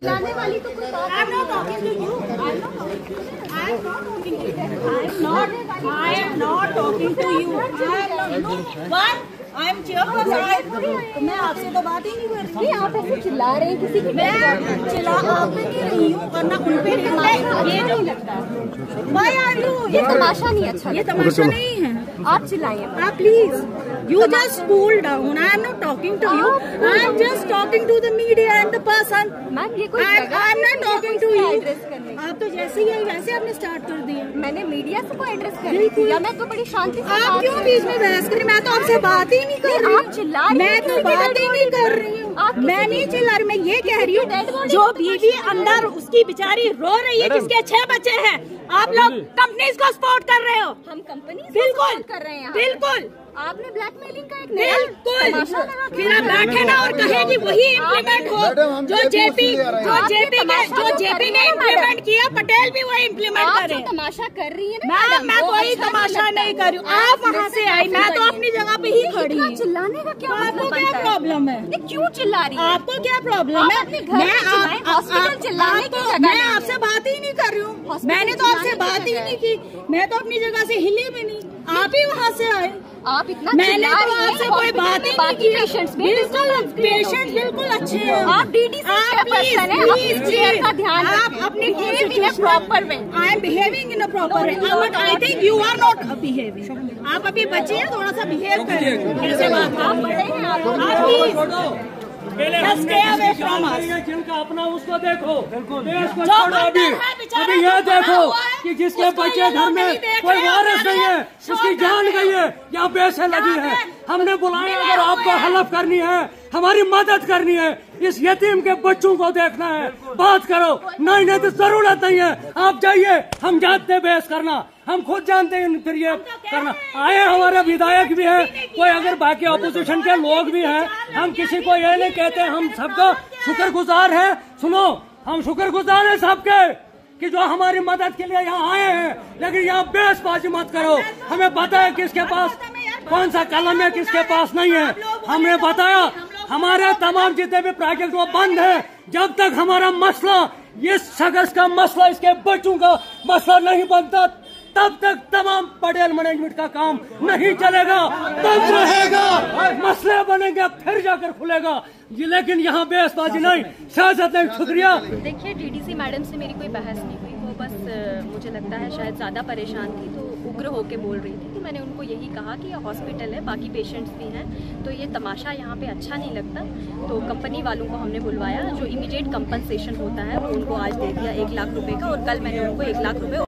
लाने वाली तो कोई बात नहीं। I am not talking to you. I am chairperson. मैं आपसे तो बात ही नहीं कर रही। आप ऐसे चिल्ला रहे हैं किसी की? मैं चिल्ला आप पे नहीं रही हूँ, वरना उन पे ये नहीं लगता। Why are you? ये तमाशा नहीं अच्छा। ये तमाशा नहीं है। आप चिल्लाइए। आप please, you just cool down. I am not talking to you. I am just talking to the media and the person. Ma'am ये कोई I am not talking to you. Address करने। आप तो जैसे ही है वैसे आपने स्टार्ट कर दिया। मैंने मीडिया से कोई एड्रेस कर रही थी या मैं तो बड़ी शांति से आप क्यों बीच में बहस करें? मैं तो आपसे बात ही नहीं कर रही। आप चिल्ला रही हैं। मैं तो बात ही नहीं कर रही हूँ। मैं नहीं चिल्ला रही, मैं ये कह रही हूँ जो बीवी अंदर उसकी बेचारी रो रही है, जिसके 6 बच्चे हैं, आप लोग कंपनीज को सपोर्ट कर रहे हो। हम कंपनी बिल्कुल कर रहे हैं। बिल्कुल आपने ब्लैकमेलिंग का एक बिल्कुल फिर आप बैठे ना और कहे कि वही इम्प्लीमेंट हो जो जेपी ने इम्प्लीमेंट किया, पटेल भी वही इम्प्लीमेंट करे। तमाशा कर रही है ना मैं कोई तमाशा नहीं कर रही हूँ। आप वहाँ से आई, मैं तो अपनी जगह पे ही खड़ी हूँ। चिल्लाने का क्या आपको क्या प्रॉब्लम है? क्यों चिल्ला रही है? आपको क्या प्रॉब्लम है? मैं आपसे बात ही नहीं कर रही हूँ। मैंने तो आपसे बात ही नहीं की। मैं तो अपनी जगह से हिली भी नहीं, आप ही वहाँ से आए। आप इतना मैंने तो आपसे कोई बात ही नहीं की। पेशेंट बिल्कुल अच्छे हैं। आप डीडी का ध्यान आप अपनी proper way. I am behaving in a proper way, but I think you are not behaving. आप अभी बच्चे हैं, थोड़ा सा बिहेव करें। कैसे बात? आप बड़े हैं, आप जिनका अपना उसको देखो, देश को छोड़ो। अभी ये देखो कि जिसके बच्चे घर में कोई वारिस नहीं है, उसकी जान गई है या पैसे लगी है। हमने बुलाया, अगर आपको हेल्प करनी है, हमारी मदद करनी है, इस यतीम के बच्चों को देखना है, बात करो। नहीं तो जरूरत नहीं है, आप जाइए, हम जानते हैं बहस करना, हम खुद जानते हैं फिर ये करना। आए हमारे विधायक भी हैं, कोई अगर बाकी अपोजिशन के लोग भी हैं, हम किसी को ये नहीं कहते, हम सबका शुक्रगुजार हैं। सुनो, हम शुक्रगुजार हैं सबके कि जो हमारी मदद के लिए यहाँ आए हैं, लेकिन यहाँ बहसबाजी मत करो। हमें पता है किसके पास कौन सा कलम है, किसके पास नहीं है। हमने बताया हमारे तमाम जितने भी प्रोजेक्ट वो बंद है जब तक हमारा मसला, ये शख्स का मसला, इसके बच्चों का मसला नहीं बनता, तब तक तमाम पटेल मैनेजमेंट का काम नहीं चलेगा, तब रहेगा। मसले बनेंगे फिर जाकर खुलेगा, लेकिन यहाँ बहसबाजी नहीं, सियासत नहीं। शुक्रिया। देखिए, डीडीसी मैडम से मेरी कोई बहस नहीं हुई, वो बस मुझे लगता है शायद ज़्यादा परेशान थी तो उग्र होके बोल रही थी। तो मैंने उनको यही कहा कि ये हॉस्पिटल है, बाकी पेशेंट्स भी हैं, तो ये तमाशा यहाँ पे अच्छा नहीं लगता। तो कंपनी वालों को हमने बुलवाया, जो इमीडिएट कंपनसेशन होता है वो उनको आज दे दिया 1 लाख रुपए का, और कल मैंने उनको 1 लाख रुपए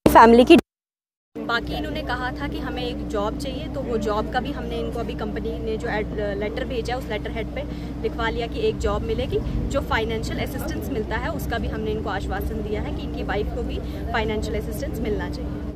फैमिली की। बाकी इन्होंने कहा था कि हमें एक जॉब चाहिए, तो वो जॉब का भी हमने इनको अभी कंपनी ने जो लेटर भेजा उस लेटर हेड पे लिखवा लिया कि एक जॉब मिलेगी। जो फाइनेंशियल असिस्टेंस मिलता है उसका भी हमने इनको आश्वासन दिया है कि इनकी वाइफ को भी फाइनेंशियल असिस्टेंस मिलना चाहिए।